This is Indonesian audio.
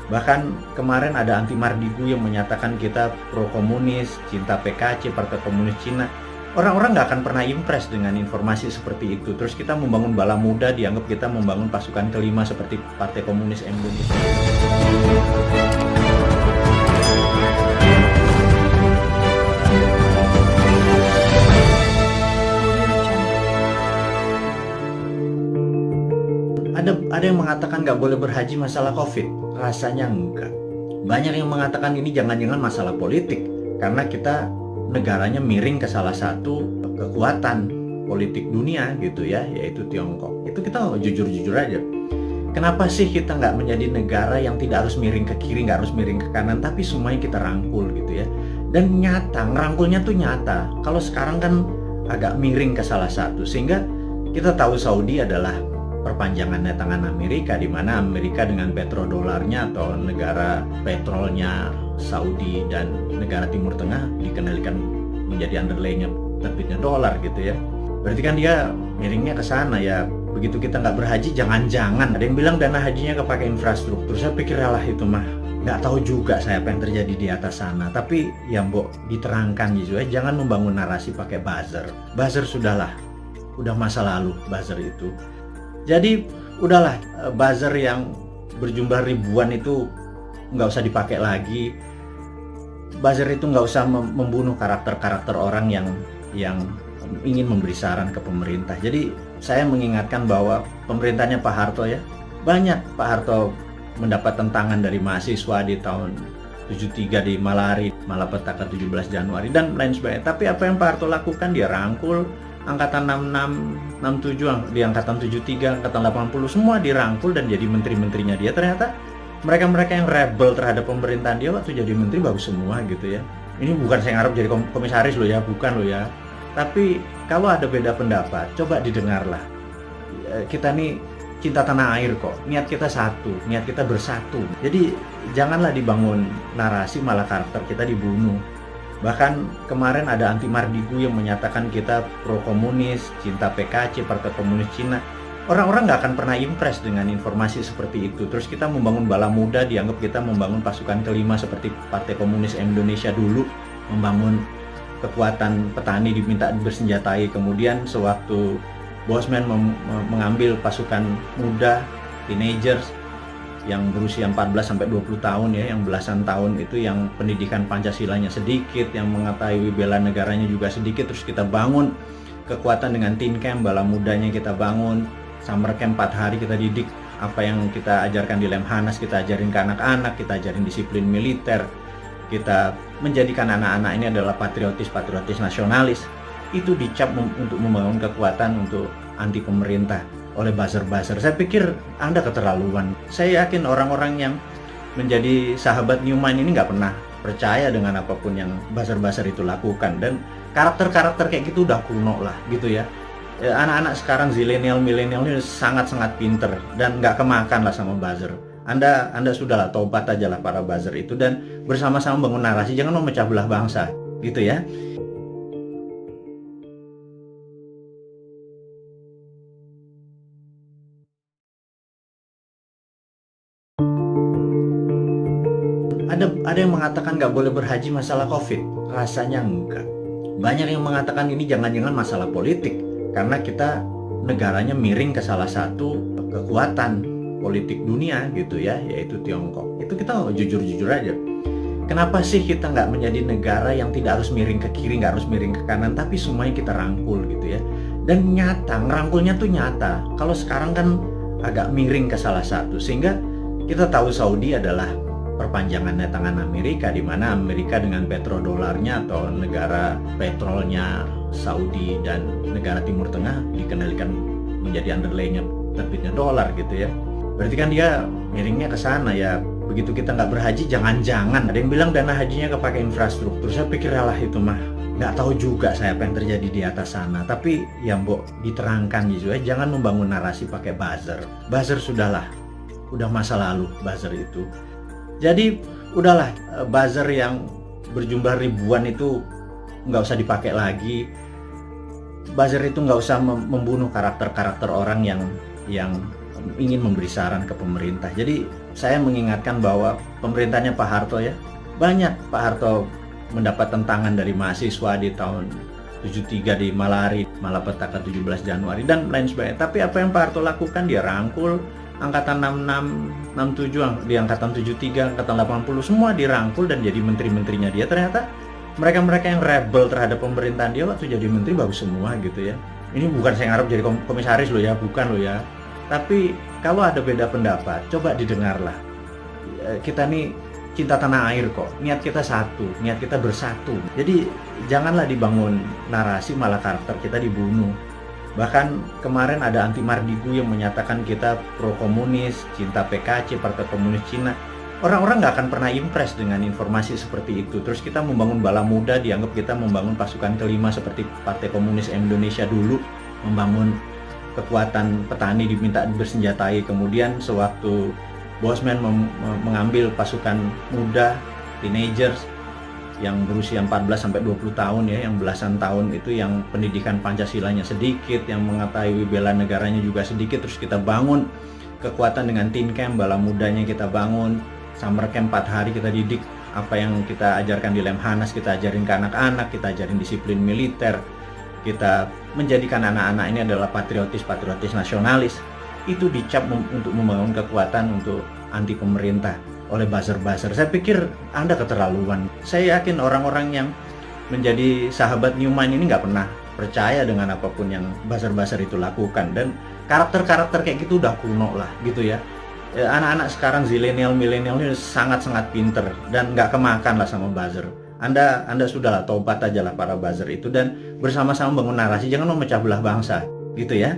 Bahkan kemarin ada Anti Mardigu yang menyatakan kita pro komunis, cinta PKC, Partai Komunis Cina. Orang-orang nggak akan pernah impress dengan informasi seperti itu. Terus kita membangun bala muda, dianggap kita membangun pasukan kelima seperti Partai Komunis Indonesia. Ada yang mengatakan nggak boleh berhaji masalah COVID. Rasanya enggak. Banyak yang mengatakan ini jangan-jangan masalah politik. Karena kita negaranya miring ke salah satu kekuatan politik dunia gitu ya, yaitu Tiongkok. Itu kita jujur-jujur aja. Kenapa sih kita nggak menjadi negara yang tidak harus miring ke kiri, nggak harus miring ke kanan, tapi semuanya kita rangkul gitu ya. Dan nyata, ngerangkulnya tuh nyata. Kalau sekarang kan agak miring ke salah satu, sehingga kita tahu Saudi adalah perpanjangannya tangan Amerika, di mana Amerika dengan petrodolarnya atau negara petrolnya Saudi dan negara Timur Tengah dikendalikan menjadi underlay-nya terbitnya dolar gitu ya. Berarti kan dia miringnya ke sana ya. Begitu kita nggak berhaji, jangan-jangan ada yang bilang dana hajinya kepake infrastruktur. Saya pikir lah itu mah nggak tahu juga saya apa yang terjadi di atas sana. Tapi ya mbok diterangkan gitu ya. Jangan membangun narasi pakai buzzer. Buzzer sudahlah, udah masa lalu buzzer itu. Jadi udahlah, buzzer yang berjumlah ribuan itu nggak usah dipakai lagi. Buzzer itu nggak usah membunuh karakter-karakter orang yang ingin memberi saran ke pemerintah. Jadi saya mengingatkan bahwa pemerintahnya Pak Harto ya, banyak Pak Harto mendapat tentangan dari mahasiswa di tahun 73 di Malapetaka 17 Januari dan lain sebagainya. Tapi apa yang Pak Harto lakukan, dia rangkul angkatan 66, 67, di angkatan 73, angkatan 80 semua dirangkul dan jadi menteri-menterinya dia. Ternyata mereka-mereka yang rebel terhadap pemerintahan dia waktu jadi menteri bagus semua gitu ya. Ini bukan saya ngarep jadi komisaris loh ya, bukan loh ya. Tapi kalau ada beda pendapat, coba didengarlah. Kita nih cinta tanah air kok, niat kita satu, niat kita bersatu. Jadi janganlah dibangun narasi malah karakter kita dibunuh. Bahkan kemarin ada Anti Mardigu yang menyatakan kita pro komunis, cinta PKC, Partai Komunis Cina. Orang-orang nggak akan pernah impress dengan informasi seperti itu. Terus kita membangun bala muda, dianggap kita membangun pasukan kelima seperti Partai Komunis Indonesia dulu, membangun kekuatan petani diminta bersenjatai. Kemudian sewaktu Bosman mengambil pasukan muda, teenagers, yang berusia 14-20 tahun ya, yang belasan tahun itu yang pendidikan Pancasilanya sedikit, yang mengetahui bela negaranya juga sedikit. Terus kita bangun kekuatan dengan teen camp, bala mudanya kita bangun, summer camp 4 hari kita didik apa yang kita ajarkan di Lemhanas, kita ajarin ke anak-anak, kita ajarin disiplin militer, kita menjadikan anak-anak ini adalah patriotis nasionalis. Itu dicap untuk membangun kekuatan untuk anti pemerintah oleh buzzer-buzzer. Saya pikir Anda keterlaluan. Saya yakin orang-orang yang menjadi sahabat Newman ini nggak pernah percaya dengan apapun yang buzzer-buzzer itu lakukan. Dan karakter-karakter kayak gitu udah kuno lah gitu ya. Anak-anak sekarang zilenial, milenial ini sangat-sangat pinter dan nggak kemakan lah sama buzzer. Anda sudahlah tobat aja lah para buzzer itu dan bersama-sama bangun narasi, jangan memecah belah bangsa gitu ya. Ada yang mengatakan nggak boleh berhaji masalah COVID. Rasanya enggak. Banyak yang mengatakan ini jangan-jangan masalah politik. Karena kita negaranya miring ke salah satu kekuatan politik dunia gitu ya, yaitu Tiongkok. Itu kita jujur-jujur aja. Kenapa sih kita nggak menjadi negara yang tidak harus miring ke kiri, nggak harus miring ke kanan, tapi semuanya kita rangkul gitu ya. Dan nyata, ngerangkulnya tuh nyata. Kalau sekarang kan agak miring ke salah satu, sehingga kita tahu Saudi adalah perpanjangannya tangan Amerika, di mana Amerika dengan petrodolarnya atau negara petrolnya Saudi dan negara Timur Tengah dikendalikan menjadi underlay-nya terbitnya dolar gitu ya. Berarti kan dia miringnya ke sana ya. Begitu kita nggak berhaji, jangan-jangan ada yang bilang dana hajinya kepake infrastruktur. Saya pikir lah itu mah nggak tahu juga saya apa yang terjadi di atas sana. Tapi ya mbok diterangkan gitu ya. Jangan membangun narasi pakai buzzer. Buzzer sudahlah, udah masa lalu buzzer itu. Jadi udahlah, buzzer yang berjumlah ribuan itu nggak usah dipakai lagi. Buzzer itu nggak usah membunuh karakter-karakter orang yang ingin memberi saran ke pemerintah. Jadi saya mengingatkan bahwa pemerintahnya Pak Harto ya, banyak Pak Harto mendapat tentangan dari mahasiswa di tahun 73 di Malapetaka 17 Januari dan lain sebagainya. Tapi apa yang Pak Harto lakukan, dia rangkul angkatan 66, 67, di angkatan 73, angkatan 80, semua dirangkul dan jadi menteri-menterinya dia. Ternyata mereka-mereka yang rebel terhadap pemerintahan dia waktu jadi menteri bagus semua gitu ya. Ini bukan saya ngarep jadi komisaris loh ya, bukan loh ya. Tapi kalau ada beda pendapat, coba didengarlah. Kita nih cinta tanah air kok, niat kita satu, niat kita bersatu. Jadi janganlah dibangun narasi malah karakter kita dibunuh. Bahkan kemarin ada Anti Mardigu yang menyatakan kita pro komunis, cinta PKC, Partai Komunis Cina. Orang-orang nggak akan pernah impress dengan informasi seperti itu. Terus kita membangun bala muda, dianggap kita membangun pasukan kelima seperti Partai Komunis Indonesia dulu, membangun kekuatan petani diminta bersenjatai. Kemudian sewaktu Bosman mengambil pasukan muda, teenagers yang berusia 14 sampai 20 tahun ya, yang belasan tahun itu yang pendidikan Pancasilanya sedikit, yang mengetahui bela negaranya juga sedikit, terus kita bangun kekuatan dengan teen camp, bala mudanya kita bangun, summer camp 4 hari kita didik apa yang kita ajarkan di Lemhanas, kita ajarin ke anak-anak, kita ajarin disiplin militer, kita menjadikan anak-anak ini adalah patriotis nasionalis. Itu dicap untuk membangun kekuatan untuk anti pemerintah oleh buzzer-buzzer. Saya pikir Anda keterlaluan. Saya yakin orang-orang yang menjadi sahabat Newman ini nggak pernah percaya dengan apapun yang buzzer-buzzer itu lakukan. Dan karakter-karakter kayak gitu udah kuno lah gitu ya. Anak-anak sekarang zilenial, milenial ini sangat-sangat pinter dan nggak kemakan lah sama buzzer. Anda sudahlah tobat aja lah para buzzer itu dan bersama-sama bangun narasi, jangan memecah belah bangsa gitu ya.